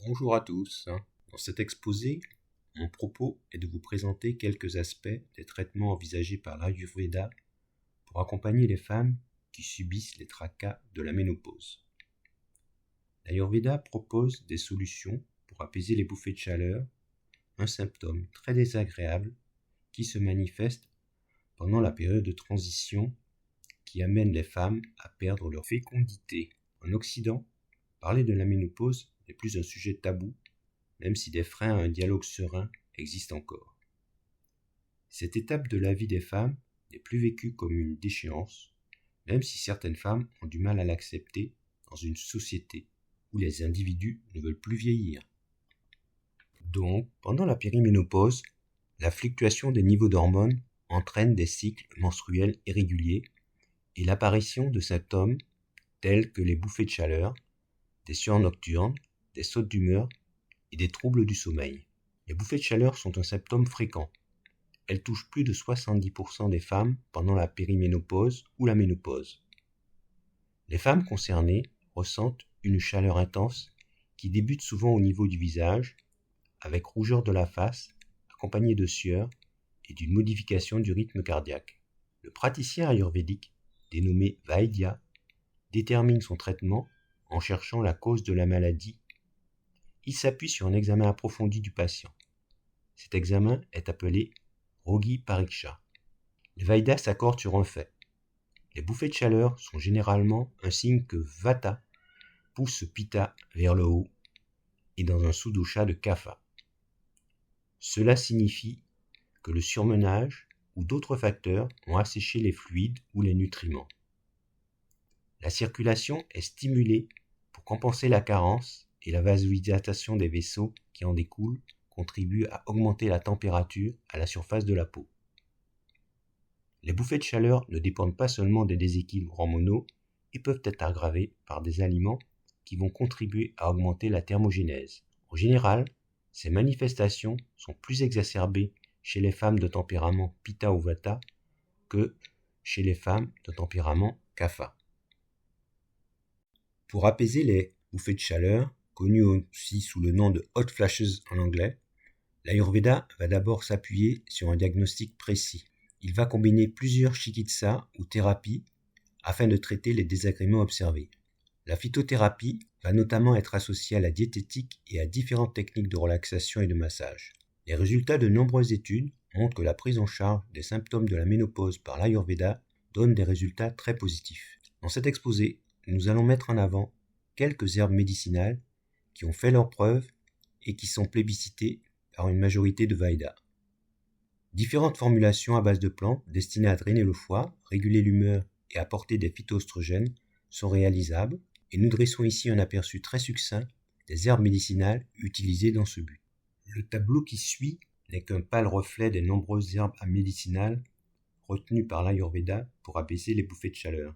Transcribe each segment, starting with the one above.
Bonjour à tous. Dans cet exposé, mon propos est de vous présenter quelques aspects des traitements envisagés par l'Ayurveda pour accompagner les femmes qui subissent les tracas de la ménopause. L'Ayurveda propose des solutions pour apaiser les bouffées de chaleur, un symptôme très désagréable qui se manifeste pendant la période de transition qui amène les femmes à perdre leur fécondité. En Occident, parler de la ménopause n'est plus un sujet tabou, même si des freins à un dialogue serein existent encore. Cette étape de la vie des femmes n'est plus vécue comme une déchéance, même si certaines femmes ont du mal à l'accepter dans une société où les individus ne veulent plus vieillir. Donc, pendant la périménopause, la fluctuation des niveaux d'hormones entraîne des cycles menstruels irréguliers et l'apparition de symptômes tels que les bouffées de chaleur, des sueurs nocturnes, des sautes d'humeur et des troubles du sommeil. Les bouffées de chaleur sont un symptôme fréquent. Elles touchent plus de 70% des femmes pendant la périménopause ou la ménopause. Les femmes concernées ressentent une chaleur intense qui débute souvent au niveau du visage, avec rougeur de la face, accompagnée de sueur et d'une modification du rythme cardiaque. Le praticien ayurvédique, dénommé Vaidya, détermine son traitement en cherchant la cause de la maladie. Il s'appuie sur un examen approfondi du patient. Cet examen est appelé Rogi Pariksha. Les Vaidas s'accordent sur un fait. Les bouffées de chaleur sont généralement un signe que Vata pousse Pitta vers le haut et dans un sous-dosha de Kapha. Cela signifie que le surmenage ou d'autres facteurs ont asséché les fluides ou les nutriments. La circulation est stimulée pour compenser la carence et la vasodilatation des vaisseaux qui en découlent contribue à augmenter la température à la surface de la peau. Les bouffées de chaleur ne dépendent pas seulement des déséquilibres hormonaux et peuvent être aggravées par des aliments qui vont contribuer à augmenter la thermogénèse. En général, ces manifestations sont plus exacerbées chez les femmes de tempérament Pitta ou Vata que chez les femmes de tempérament Kapha. Pour apaiser les bouffées de chaleur, connues aussi sous le nom de hot flashes en anglais, l'Ayurveda va d'abord s'appuyer sur un diagnostic précis. Il va combiner plusieurs chikitsas ou thérapies afin de traiter les désagréments observés. La phytothérapie va notamment être associée à la diététique et à différentes techniques de relaxation et de massage. Les résultats de nombreuses études montrent que la prise en charge des symptômes de la ménopause par l'Ayurveda donne des résultats très positifs. Dans cet exposé, nous allons mettre en avant quelques herbes médicinales qui ont fait leurs preuves et qui sont plébiscitées par une majorité de Vaidas. Différentes formulations à base de plantes destinées à drainer le foie, réguler l'humeur et apporter des phytoestrogènes sont réalisables et nous dressons ici un aperçu très succinct des herbes médicinales utilisées dans ce but. Le tableau qui suit n'est qu'un pâle reflet des nombreuses herbes médicinales retenues par l'Ayurveda pour apaiser les bouffées de chaleur.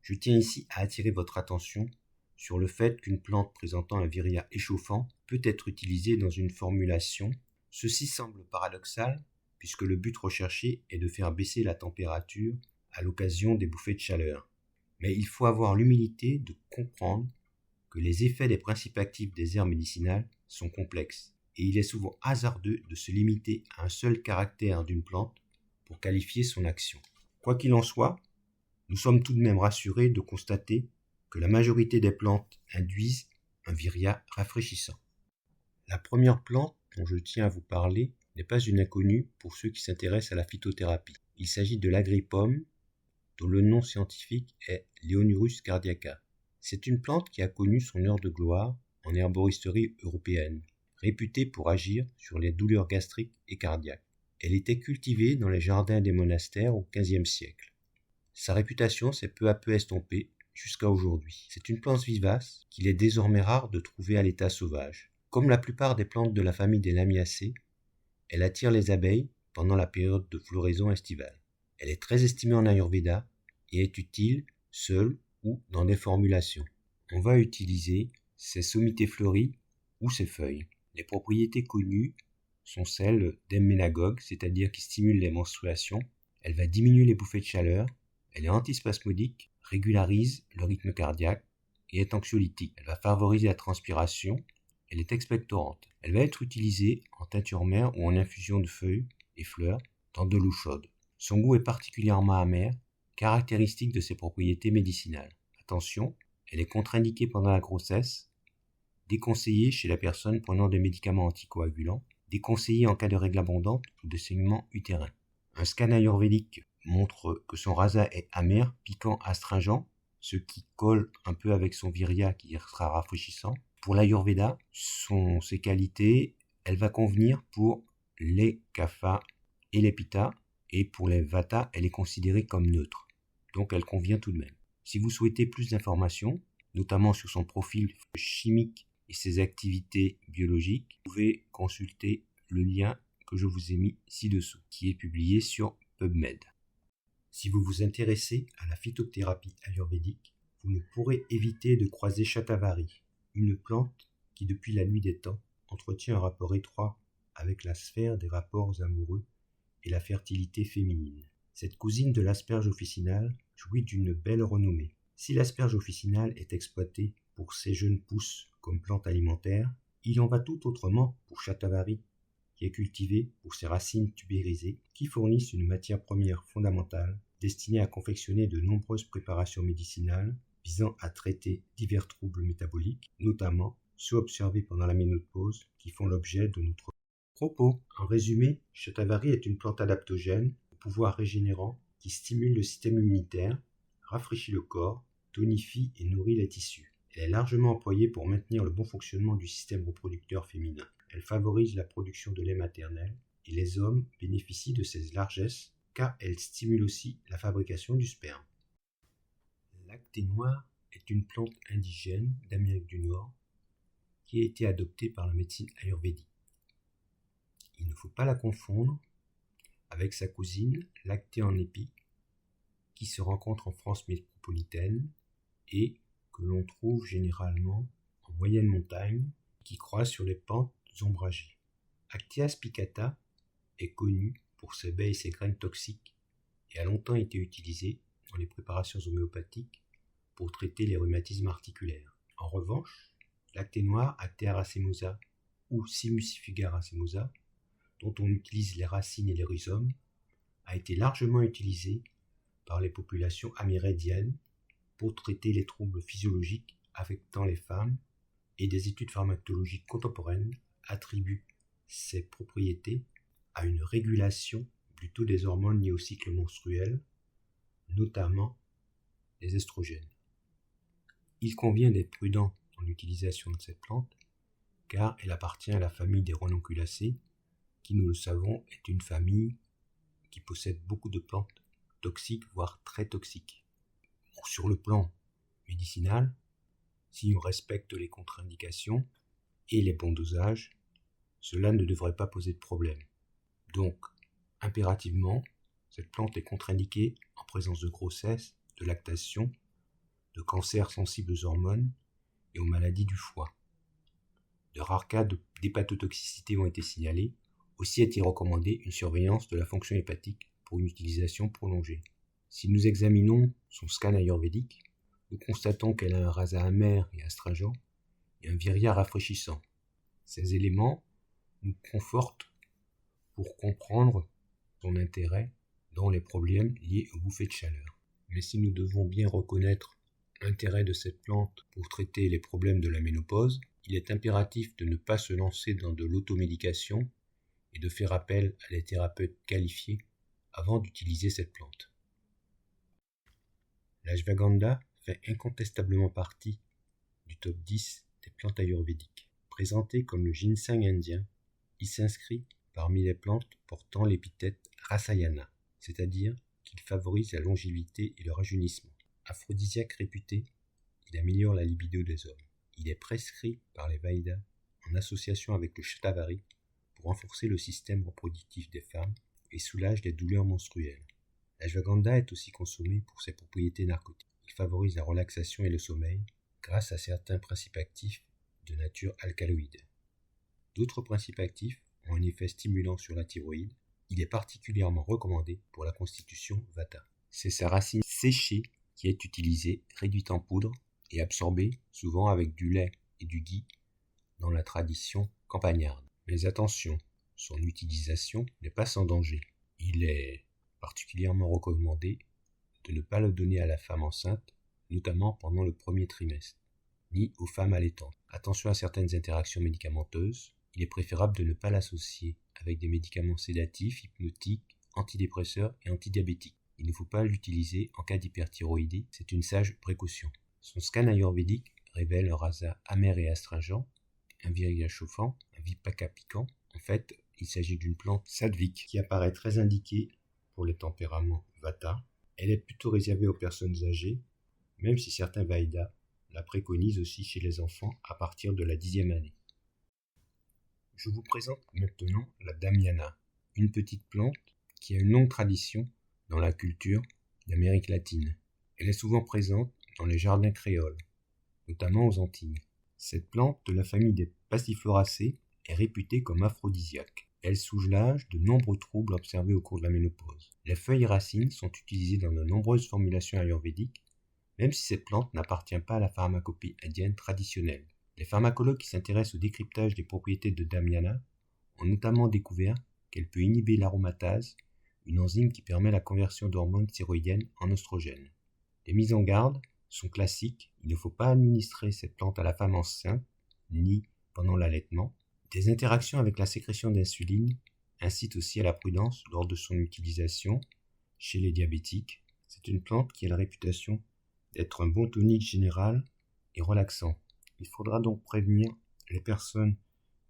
Je tiens ici à attirer votre attention sur le fait qu'une plante présentant un virya échauffant peut être utilisée dans une formulation. Ceci semble paradoxal puisque le but recherché est de faire baisser la température à l'occasion des bouffées de chaleur. Mais il faut avoir l'humilité de comprendre que les effets des principes actifs des herbes médicinales sont complexes et il est souvent hasardeux de se limiter à un seul caractère d'une plante pour qualifier son action. Quoi qu'il en soit, nous sommes tout de même rassurés de constater que la majorité des plantes induisent un virya rafraîchissant. La première plante dont je tiens à vous parler n'est pas une inconnue pour ceux qui s'intéressent à la phytothérapie. Il s'agit de l'agripomme, dont le nom scientifique est Leonurus cardiaca. C'est une plante qui a connu son heure de gloire en herboristerie européenne, réputée pour agir sur les douleurs gastriques et cardiaques. Elle était cultivée dans les jardins des monastères au XVe siècle. Sa réputation s'est peu à peu estompée jusqu'à aujourd'hui. C'est une plante vivace qu'il est désormais rare de trouver à l'état sauvage. Comme la plupart des plantes de la famille des Lamiacées, elle attire les abeilles pendant la période de floraison estivale. Elle est très estimée en Ayurveda et est utile seule ou dans des formulations. On va utiliser ses sommités fleuries ou ses feuilles. Les propriétés connues sont celles d'emménagogue, c'est-à-dire qui stimule les menstruations. Elle va diminuer les bouffées de chaleur. Elle est antispasmodique, régularise le rythme cardiaque et est anxiolytique. Elle va favoriser la transpiration elle est expectorante. Elle va être utilisée en teinture mère ou en infusion de feuilles et fleurs dans de l'eau chaude. Son goût est particulièrement amer, caractéristique de ses propriétés médicinales. Attention, elle est contre-indiquée pendant la grossesse, déconseillée chez la personne prenant des médicaments anticoagulants, déconseillée en cas de règles abondantes ou de saignement utérin. Un scan ayurvédique montre que son rasa est amer, piquant, astringent, ce qui colle un peu avec son virya qui sera rafraîchissant. Pour l'ayurveda, ses qualités, elle va convenir pour les kapha et les pitta, et pour les vata, elle est considérée comme neutre. Donc elle convient tout de même. Si vous souhaitez plus d'informations, notamment sur son profil chimique et ses activités biologiques, vous pouvez consulter le lien que je vous ai mis ci-dessous, qui est publié sur PubMed. Si vous vous intéressez à la phytothérapie ayurvédique, vous ne pourrez éviter de croiser Shatavari, une plante qui depuis la nuit des temps entretient un rapport étroit avec la sphère des rapports amoureux et la fertilité féminine. Cette cousine de l'asperge officinale jouit d'une belle renommée. Si l'asperge officinale est exploitée pour ses jeunes pousses comme plante alimentaire, il en va tout autrement pour Shatavari, qui est cultivée pour ses racines tubérisées qui fournissent une matière première fondamentale destinée à confectionner de nombreuses préparations médicinales visant à traiter divers troubles métaboliques, notamment ceux observés pendant la ménopause qui font l'objet de notre propos. En résumé, Shatavari est une plante adaptogène au pouvoir régénérant qui stimule le système immunitaire, rafraîchit le corps, tonifie et nourrit les tissus. Elle est largement employée pour maintenir le bon fonctionnement du système reproducteur féminin. Elle favorise la production de lait maternel et les hommes bénéficient de ses largesses car elle stimule aussi la fabrication du sperme. L'acté noir est une plante indigène d'Amérique du Nord qui a été adoptée par la médecine ayurvédique. Il ne faut pas la confondre avec sa cousine, l'acté en épi, qui se rencontre en France métropolitaine et que l'on trouve généralement en moyenne montagne, qui croît sur les pentes ombragées. Actea spicata est connue pour ses baies et ses graines toxiques et a longtemps été utilisée dans les préparations homéopathiques pour traiter les rhumatismes articulaires. En revanche, l'acté noir, Actea racemosa ou Simucifuga racemosa, dont on utilise les racines et les rhizomes, a été largement utilisé par les populations amérindiennes pour traiter les troubles physiologiques affectant les femmes, et des études pharmacologiques contemporaines attribuent ces propriétés à une régulation plutôt des hormones liées au cycle menstruel, notamment les estrogènes. Il convient d'être prudent dans l'utilisation de cette plante, car elle appartient à la famille des ranunculacées, qui, nous le savons, est une famille qui possède beaucoup de plantes toxiques, voire très toxiques. Sur le plan médicinal, si on respecte les contre-indications et les bons dosages, cela ne devrait pas poser de problème. Donc, impérativement, cette plante est contre-indiquée en présence de grossesse, de lactation, de cancers sensibles aux hormones et aux maladies du foie. De rares cas d'hépatotoxicité ont été signalés. Aussi est-il recommandé une surveillance de la fonction hépatique pour une utilisation prolongée. Si nous examinons son scan ayurvédique, nous constatons qu'elle a un rasa amer et astringent et un virya rafraîchissant. Ces éléments nous confortent pour comprendre son intérêt dans les problèmes liés aux bouffées de chaleur. Mais si nous devons bien reconnaître l'intérêt de cette plante pour traiter les problèmes de la ménopause, il est impératif de ne pas se lancer dans de l'automédication et de faire appel à des thérapeutes qualifiés avant d'utiliser cette plante. L'ashwagandha fait incontestablement partie du top 10 des plantes ayurvédiques. Présenté comme le ginseng indien, il s'inscrit parmi les plantes portant l'épithète rasayana, c'est-à-dire qu'il favorise la longévité et le rajeunissement. Aphrodisiaque réputé, il améliore la libido des hommes. Il est prescrit par les Védas en association avec le Shatavari pour renforcer le système reproductif des femmes et soulage les douleurs menstruelles. L'ashwagandha est aussi consommé pour ses propriétés narcotiques. Il favorise la relaxation et le sommeil grâce à certains principes actifs de nature alcaloïde. D'autres principes actifs ont un effet stimulant sur la thyroïde. Il est particulièrement recommandé pour la constitution vata. C'est sa racine séchée qui est utilisée, réduite en poudre et absorbée souvent avec du lait et du ghee dans la tradition campagnarde. Mais attention, son utilisation n'est pas sans danger. Il est particulièrement recommandé de ne pas le donner à la femme enceinte, notamment pendant le premier trimestre, ni aux femmes allaitantes. Attention à certaines interactions médicamenteuses. Il est préférable de ne pas l'associer avec des médicaments sédatifs, hypnotiques, antidépresseurs et antidiabétiques. Il ne faut pas l'utiliser en cas d'hyperthyroïdie, c'est une sage précaution. Son scan ayurvédique révèle un rasa amer et astringent, un virya chauffant, un vipaka piquant. En fait, il s'agit d'une plante sattvique qui apparaît très indiquée pour les tempéraments vata. Elle est plutôt réservée aux personnes âgées, même si certains Vedas la préconisent aussi chez les enfants à partir de la 10e année. Je vous présente maintenant la damiana, une petite plante qui a une longue tradition dans la culture d'Amérique latine. Elle est souvent présente dans les jardins créoles, notamment aux Antilles. Cette plante de la famille des Passifloracées est réputée comme aphrodisiaque. Elle soulage de nombreux troubles observés au cours de la ménopause. Les feuilles et racines sont utilisées dans de nombreuses formulations ayurvédiques, même si cette plante n'appartient pas à la pharmacopée indienne traditionnelle. Les pharmacologues qui s'intéressent au décryptage des propriétés de damiana ont notamment découvert qu'elle peut inhiber l'aromatase, une enzyme qui permet la conversion d'hormones thyroïdiennes en oestrogènes. Les mises en garde sont classiques. Il ne faut pas administrer cette plante à la femme enceinte, ni pendant l'allaitement. Des interactions avec la sécrétion d'insuline incitent aussi à la prudence lors de son utilisation chez les diabétiques. C'est une plante qui a la réputation d'être un bon tonique général et relaxant. Il faudra donc prévenir les personnes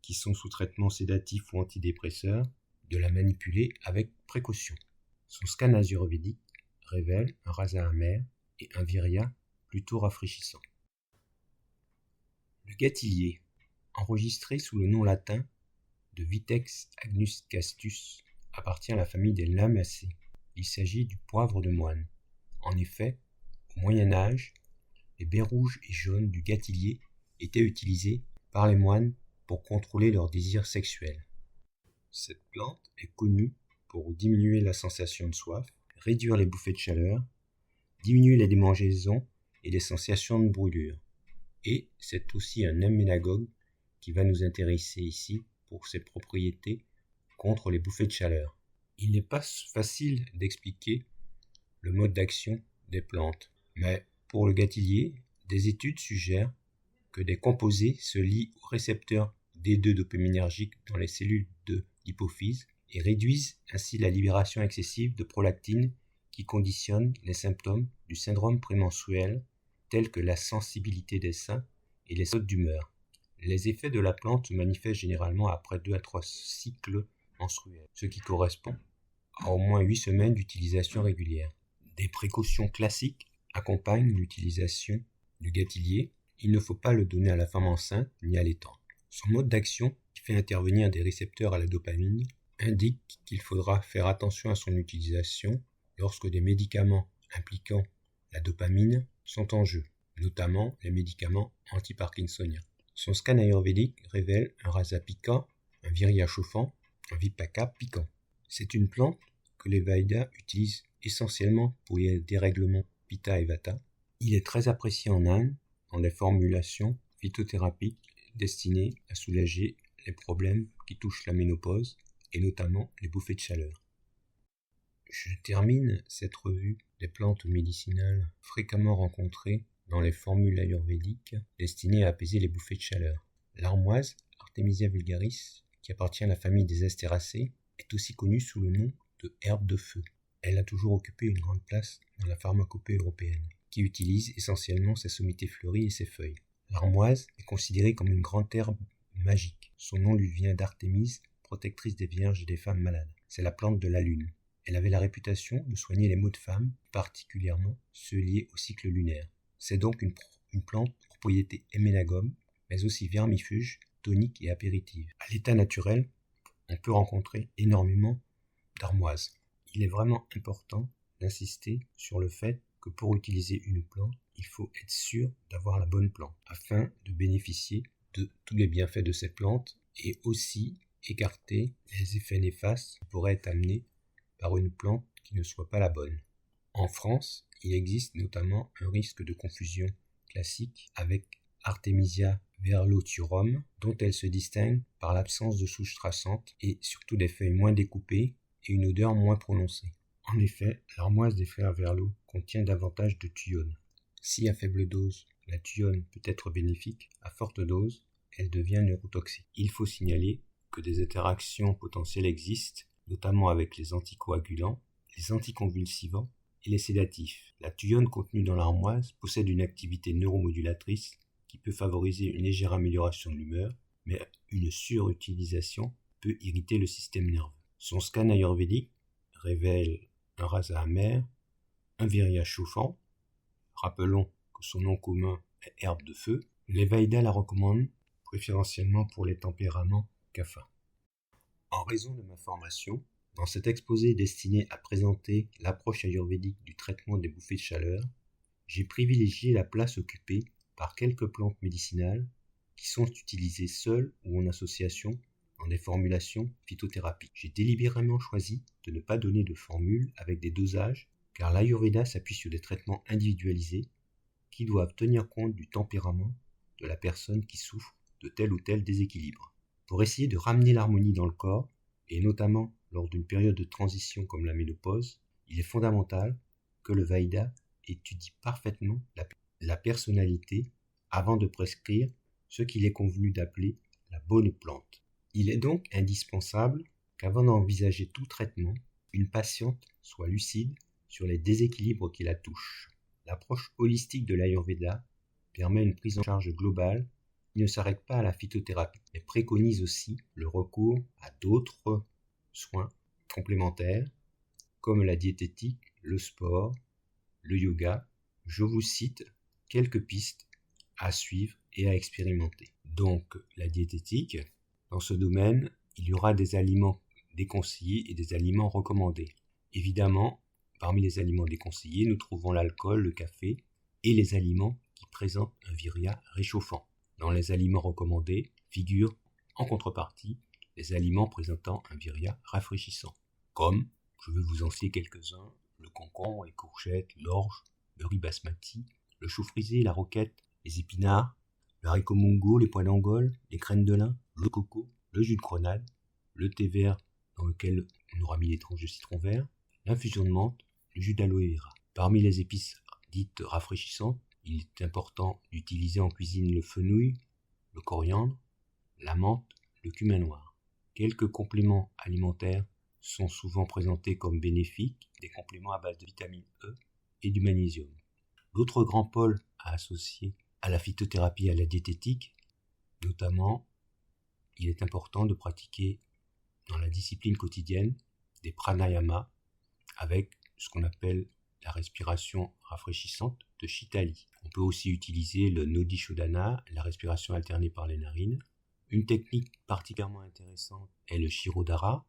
qui sont sous traitement sédatif ou antidépresseur de la manipuler avec précaution. Son scan ayurvédique révèle un rasa amer et un virya plutôt rafraîchissant. Le gâtillier, enregistré sous le nom latin de Vitex agnus castus, appartient à la famille des Lamiacées. Il s'agit du poivre de moine. En effet, au Moyen Âge, les baies rouges et jaunes du gâtillier étaient utilisés par les moines pour contrôler leurs désirs sexuels. Cette plante est connue pour diminuer la sensation de soif, réduire les bouffées de chaleur, diminuer les démangeaisons et les sensations de brûlure. Et c'est aussi un hyménagogue qui va nous intéresser ici pour ses propriétés contre les bouffées de chaleur. Il n'est pas facile d'expliquer le mode d'action des plantes, mais pour le gâtillier, des études suggèrent que des composés se lient aux récepteurs D2 dopaminergiques dans les cellules de l'hypophyse et réduisent ainsi la libération excessive de prolactine qui conditionne les symptômes du syndrome prémenstruel tels que la sensibilité des seins et les sautes d'humeur. Les effets de la plante se manifestent généralement après 2 à 3 cycles menstruels, ce qui correspond à au moins 8 semaines d'utilisation régulière. Des précautions classiques accompagnent l'utilisation du gâtillier. Il ne faut pas le donner à la femme enceinte ni à allaitante. Son mode d'action, qui fait intervenir des récepteurs à la dopamine, indique qu'il faudra faire attention à son utilisation lorsque des médicaments impliquant la dopamine sont en jeu, notamment les médicaments antiparkinsoniens. Son scan ayurvédique révèle un rasa piquant, un virya chauffant, un vipaka piquant. C'est une plante que les Vedas utilisent essentiellement pour les dérèglements pitta et vata. Il est très apprécié en Inde dans des formulations phytothérapiques destinées à soulager les problèmes qui touchent la ménopause et notamment les bouffées de chaleur. Je termine cette revue des plantes médicinales fréquemment rencontrées dans les formules ayurvédiques destinées à apaiser les bouffées de chaleur. L'armoise, Artemisia vulgaris, qui appartient à la famille des Astéracées, est aussi connue sous le nom de herbe de feu. Elle a toujours occupé une grande place dans la pharmacopée européenne, qui utilise essentiellement ses sommités fleuries et ses feuilles. L'armoise est considérée comme une grande herbe magique. Son nom lui vient d'Artémise, protectrice des vierges et des femmes malades. C'est la plante de la lune. Elle avait la réputation de soigner les maux de femme, particulièrement ceux liés au cycle lunaire. C'est donc une plante propriété hyménagome, mais aussi vermifuge, tonique et apéritive. À l'état naturel, on peut rencontrer énormément d'armoises. Il est vraiment important d'insister sur le fait que pour utiliser une plante, il faut être sûr d'avoir la bonne plante afin de bénéficier de tous les bienfaits de cette plante et aussi écarter les effets néfastes qui pourraient être amenés par une plante qui ne soit pas la bonne. En France, il existe notamment un risque de confusion classique avec Artemisia Verlotirum, dont elle se distingue par l'absence de souches traçantes et surtout des feuilles moins découpées et une odeur moins prononcée. En effet, l'armoise des frères Verlot contient davantage de thiones. Si à faible dose, la thione peut être bénéfique, à forte dose, elle devient neurotoxique. Il faut signaler que des interactions potentielles existent, notamment avec les anticoagulants, les anticonvulsivants et les sédatifs. La thione contenue dans l'armoise possède une activité neuromodulatrice qui peut favoriser une légère amélioration de l'humeur, mais une surutilisation peut irriter le système nerveux. Son scan ayurvédique révèle un rasa amer, un virya chauffant. Rappelons que son nom commun est herbe de feu. Les Vedas la recommandent préférentiellement pour les tempéraments kapha. En raison de ma formation, dans cet exposé destiné à présenter l'approche ayurvédique du traitement des bouffées de chaleur, j'ai privilégié la place occupée par quelques plantes médicinales qui sont utilisées seules ou en association dans des formulations phytothérapiques. J'ai délibérément choisi de ne pas donner de formule avec des dosages car l'Ayurveda s'appuie sur des traitements individualisés qui doivent tenir compte du tempérament de la personne qui souffre de tel ou tel déséquilibre. Pour essayer de ramener l'harmonie dans le corps, et notamment lors d'une période de transition comme la ménopause, il est fondamental que le Vaida étudie parfaitement la personnalité avant de prescrire ce qu'il est convenu d'appeler la bonne plante. Il est donc indispensable qu'avant d'envisager tout traitement, une patiente soit lucide sur les déséquilibres qui la touchent. L'approche holistique de l'Ayurveda permet une prise en charge globale qui ne s'arrête pas à la phytothérapie, mais préconise aussi le recours à d'autres soins complémentaires comme la diététique, le sport, le yoga. Je vous cite quelques pistes à suivre et à expérimenter. Donc la diététique, dans ce domaine, il y aura des aliments déconseillés et des aliments recommandés. Évidemment, parmi les aliments déconseillés, nous trouvons l'alcool, le café et les aliments qui présentent un virya réchauffant. Dans les aliments recommandés figurent en contrepartie les aliments présentant un virya rafraîchissant, comme, je vais vous en citer quelques-uns, le concombre, les courgettes, l'orge, le riz basmati, le chou frisé, la roquette, les épinards, le haricot mongo, les pois d'Angole, les graines de lin, le coco, le jus de grenade, le thé vert dans lequel on aura mis les tranches de citron vert, l'infusion de menthe, le jus d'aloe vera. Parmi les épices dites rafraîchissantes, il est important d'utiliser en cuisine le fenouil, le coriandre, la menthe, le cumin noir. Quelques compléments alimentaires sont souvent présentés comme bénéfiques, des compléments à base de vitamine E et du magnésium. L'autre grand pôle à associer à la phytothérapie et à la diététique, notamment, il est important de pratiquer dans la discipline quotidienne des pranayamas avec ce qu'on appelle la respiration rafraîchissante de Shitali. On peut aussi utiliser le Nodi Shodhana, la respiration alternée par les narines. Une technique particulièrement intéressante est le Shirodhara,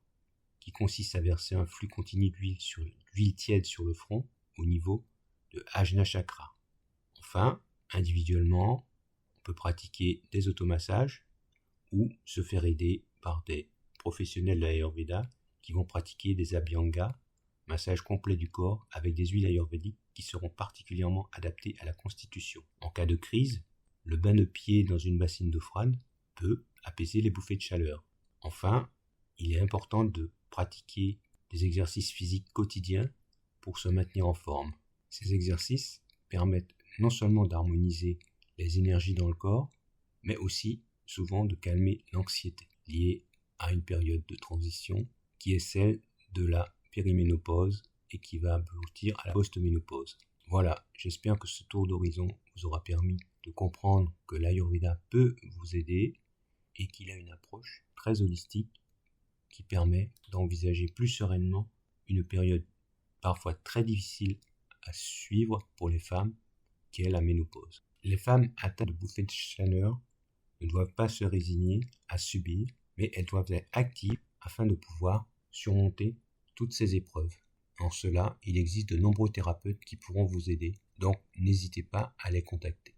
qui consiste à verser un flux continu d'huile tiède sur le front au niveau de Ajna Chakra. Enfin, individuellement, on peut pratiquer des automassages ou se faire aider par des professionnels de l'Ayurveda qui vont pratiquer des abhyangas, massage complet du corps avec des huiles ayurvédiques qui seront particulièrement adaptées à la constitution. En cas de crise, le bain de pied dans une bassine d'eau froide peut apaiser les bouffées de chaleur. Enfin, il est important de pratiquer des exercices physiques quotidiens pour se maintenir en forme. Ces exercices permettent non seulement d'harmoniser les énergies dans le corps, mais aussi souvent de calmer l'anxiété liée à une période de transition qui est celle de la périménopause et qui va aboutir à la post-ménopause. Voilà, j'espère que ce tour d'horizon vous aura permis de comprendre que l'Ayurveda peut vous aider et qu'il a une approche très holistique qui permet d'envisager plus sereinement une période parfois très difficile à suivre pour les femmes qui est la ménopause. Les femmes atteintes de bouffées de chaleur ne doivent pas se résigner à subir, mais elles doivent être actives afin de pouvoir surmonter toutes ces épreuves. En cela, il existe de nombreux thérapeutes qui pourront vous aider, donc n'hésitez pas à les contacter.